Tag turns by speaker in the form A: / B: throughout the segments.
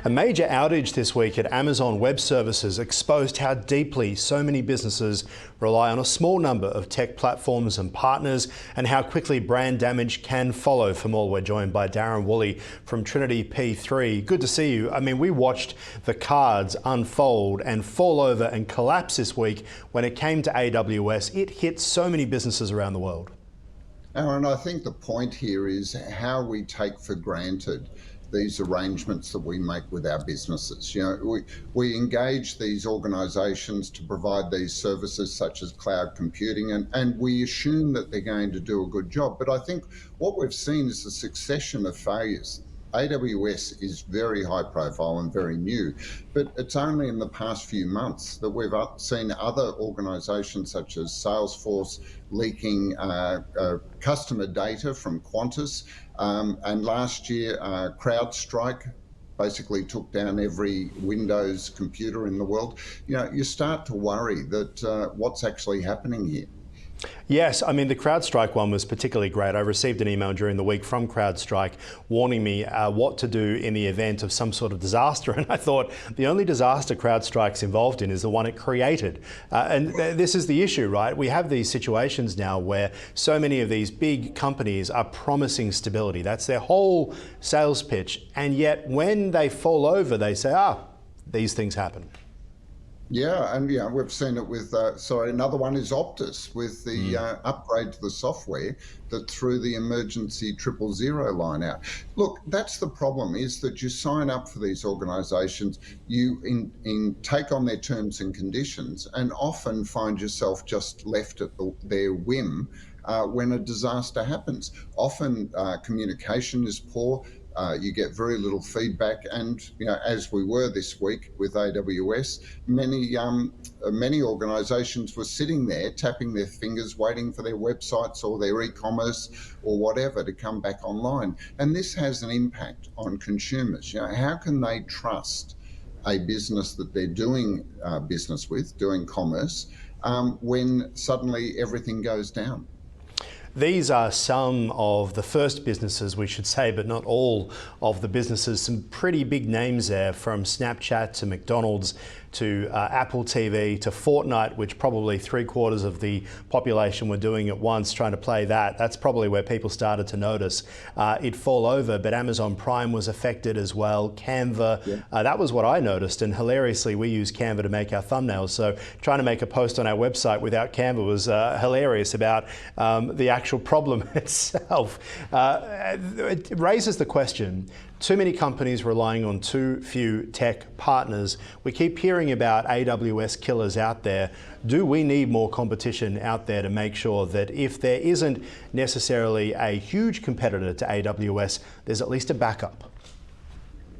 A: A major outage this week at Amazon Web Services exposed how deeply so many businesses rely on a small number of tech platforms and partners, and how quickly brand damage can follow. For more, we're joined by Darren Woolley from Trinity P3. Good to see you. I mean, we watched the cards unfold and fall over and collapse this week when it came to AWS. It hit so many businesses around the world.
B: Aaron, I think the point here is how we take for granted these arrangements that we make with our businesses. You know, we engage these organisations to provide these services such as cloud computing, and we assume that they're going to do a good job. But I think what we've seen is a succession of failures. AWS is very high profile and very new, but it's only in the past few months that we've seen other organisations such as Salesforce leaking customer data from Qantas, and last year CrowdStrike basically took down every Windows computer in the world. You know, you start to worry that what's actually happening here.
A: Yes, I mean, the CrowdStrike one was particularly great. I received an email during the week from CrowdStrike warning me what to do in the event of some sort of disaster. And I thought the only disaster CrowdStrike's involved in is the one it created. And this is the issue, right? We have these situations now where so many of these big companies are promising stability. That's their whole sales pitch. And yet when they fall over, they say, these things happen.
B: Yeah, and yeah, we've seen it with, another one is Optus with the upgrade to the software that threw the emergency 000 line out. Look, that's the problem, is that you sign up for these organisations, you take on their terms and conditions, and often find yourself just left at their whim when a disaster happens. Often communication is poor. You get very little feedback, and you know, as we were this week with AWS, many organisations were sitting there tapping their fingers, waiting for their websites or their e-commerce or whatever to come back online. And this has an impact on consumers. You know, how can they trust a business that they're doing business with, doing commerce, when suddenly everything goes down?
A: These are some of the first businesses, we should say, but not all of the businesses. Some pretty big names there, from Snapchat to McDonald's to Apple TV to Fortnite, which probably 3/4 of the population were doing at once, trying to play that. That's probably where people started to notice it fall over. But Amazon Prime was affected as well. Canva, that was what I noticed. And hilariously, we use Canva to make our thumbnails. So trying to make a post on our website without Canva was hilarious about the actual problem itself. It raises the question, too many companies relying on too few tech partners. We keep hearing about AWS killers out there. Do we need more competition out there to make sure that if there isn't necessarily a huge competitor to AWS, there's at least a backup?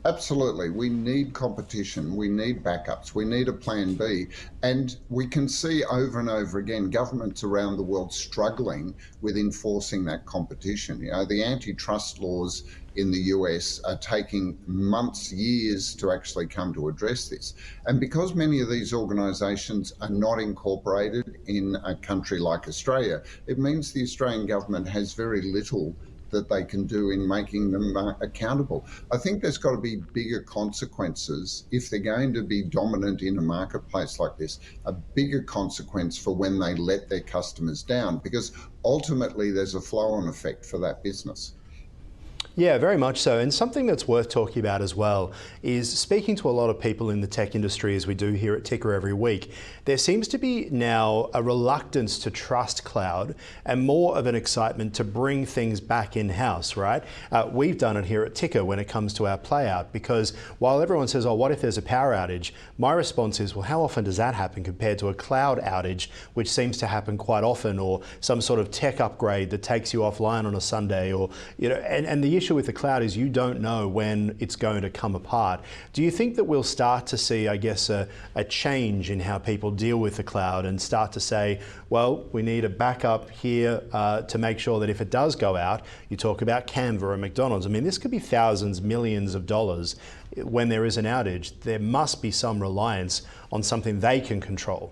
B: Absolutely. We need competition. We need backups. We need a plan B. And we can see over and over again governments around the world struggling with enforcing that competition. You know, the antitrust laws in the US are taking months, years to actually come to address this. And because many of these organisations are not incorporated in a country like Australia, it means the Australian government has very little that they can do in making them accountable. I think there's got to be bigger consequences if they're going to be dominant in a marketplace like this, a bigger consequence for when they let their customers down, because ultimately there's a flow-on effect for that business.
A: Yeah, very much so. And something that's worth talking about as well is speaking to a lot of people in the tech industry, as we do here at Ticker every week. There seems to be now a reluctance to trust cloud and more of an excitement to bring things back in-house, right? We've done it here at Ticker when it comes to our playout, because while everyone says, oh, what if there's a power outage? My response is, well, how often does that happen compared to a cloud outage, which seems to happen quite often, or some sort of tech upgrade that takes you offline on a Sunday, or, you know, and the issue with the cloud is you don't know when it's going to come apart. Do you think that we'll start to see, I guess, a change in how people deal with the cloud and start to say, well, we need a backup here to make sure that if it does go out, you talk about Canva and McDonald's. I mean, this could be thousands, millions of dollars when there is an outage. There must be some reliance on something they can control.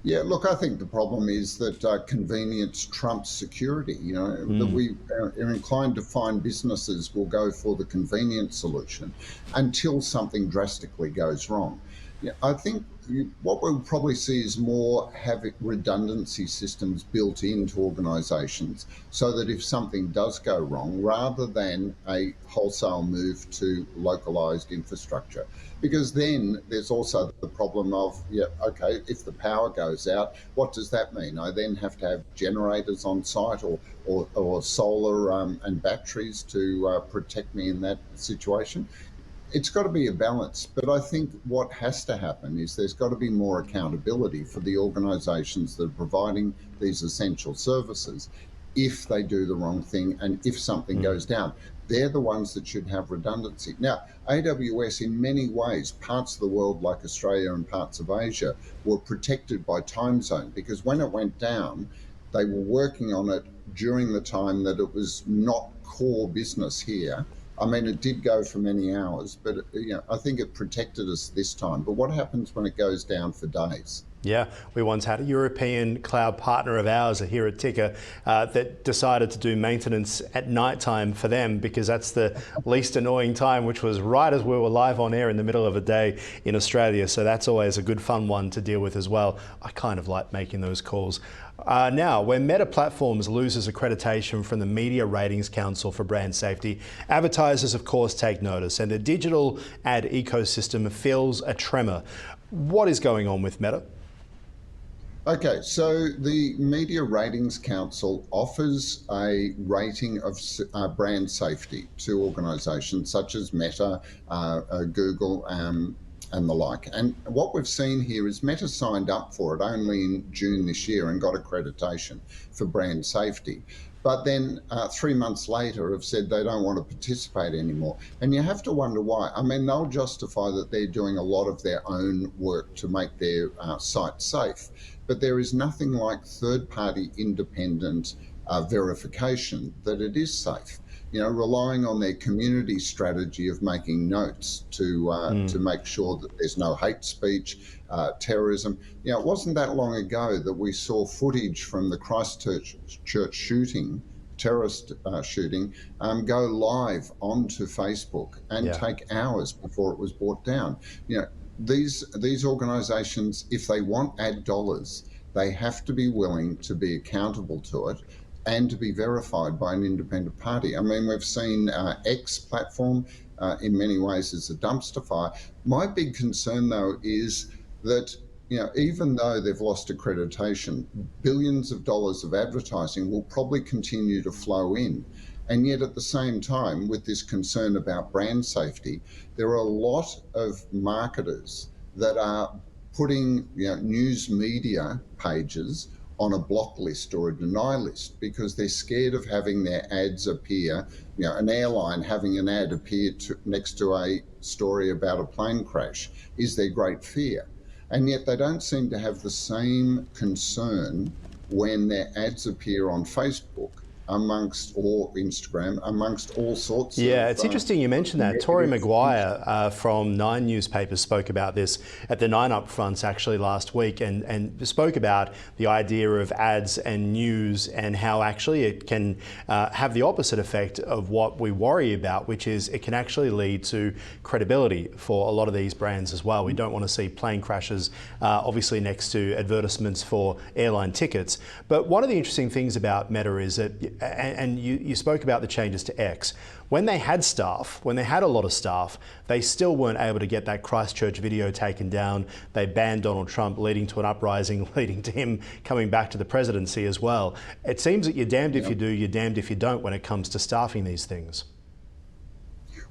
B: Yeah, look, I think the problem is that convenience trumps security. That
A: Mm.
B: we are inclined to find businesses will go for the convenient solution until something drastically goes wrong. Yeah, I think what we'll probably see is more having redundancy systems built into organisations so that if something does go wrong, rather than a wholesale move to localised infrastructure, because then there's also the problem of, yeah, okay, if the power goes out, what does that mean? I then have to have generators on site, or solar and batteries to protect me in that situation. It's got to be a balance. But I think what has to happen is there's got to be more accountability for the organisations that are providing these essential services if they do the wrong thing and if something
A: Mm.
B: goes down. They're the ones that should have redundancy. Now, AWS, in many ways, parts of the world like Australia and parts of Asia were protected by time zone, because when it went down, they were working on it during the time that it was not core business here. I mean, it did go for many hours, but I think it protected us this time. But what happens when it goes down for days?
A: Yeah, we once had a European cloud partner of ours here at Ticker that decided to do maintenance at night time for them because that's the least annoying time, which was right as we were live on air in the middle of a day in Australia. So that's always a good fun one to deal with as well. I kind of like making those calls. Now, when Meta Platforms loses accreditation from the Media Ratings Council for brand safety, advertisers, of course, take notice, and the digital ad ecosystem feels a tremor. What is going on with Meta?
B: Okay, so the Media Ratings Council offers a rating of brand safety to organisations such as Meta, Google, and the like. And what we've seen here is Meta signed up for it only in June this year and got accreditation for brand safety. But then 3 months later have said they don't want to participate anymore. And you have to wonder why. I mean, they'll justify that they're doing a lot of their own work to make their site safe. But there is nothing like third-party independent verification that it is safe. Relying on their community strategy of making notes to make sure that there's no hate speech, terrorism. It wasn't that long ago that we saw footage from the Christchurch shooting, terrorist shooting, go live onto Facebook and
A: Yeah.
B: take hours before it was brought down. These organisations, if they want ad dollars, they have to be willing to be accountable to it and to be verified by an independent party. I mean, we've seen X platform in many ways as a dumpster fire. My big concern, though, is that even though they've lost accreditation, billions of dollars of advertising will probably continue to flow in. And yet at the same time, with this concern about brand safety, there are a lot of marketers that are putting news media pages on a block list or a deny list because they're scared of having their ads appear, an airline having an ad appear next to a story about a plane crash is their great fear. And yet they don't seem to have the same concern when their ads appear on Facebook or Instagram, amongst all sorts of...
A: Yeah, it's interesting you mentioned that. Tori Maguire from Nine newspapers spoke about this at the Nine Upfronts actually last week and spoke about the idea of ads and news and how actually it can have the opposite effect of what we worry about, which is it can actually lead to credibility for a lot of these brands as well. We don't want to see plane crashes, obviously next to advertisements for airline tickets. But one of the interesting things about Meta is that and you spoke about the changes to X. When they had a lot of staff, they still weren't able to get that Christchurch video taken down. They banned Donald Trump, leading to an uprising, leading to him coming back to the presidency as well. It seems that you're damned if you do, you're damned if you don't when it comes to staffing these things.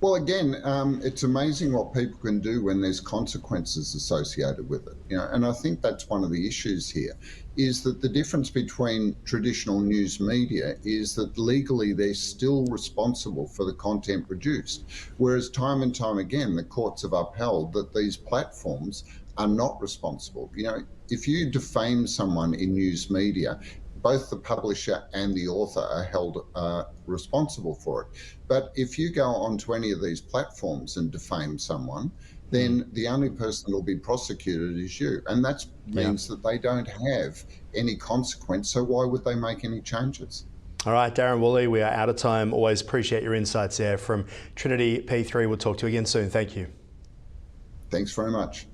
B: Well, again, it's amazing what people can do when there's consequences associated with it. And I think that's one of the issues here, is that the difference between traditional news media is that legally they're still responsible for the content produced, whereas time and time again the courts have upheld that these platforms are not responsible. If you defame someone in news media, both the publisher and the author are held responsible for it. But if you go onto any of these platforms and defame someone, then the only person that will be prosecuted is you. And that means that they don't have any consequence. So why would they make any changes?
A: All right, Darren Woolley, we are out of time. Always appreciate your insights there from Trinity P3. We'll talk to you again soon. Thank you.
B: Thanks very much.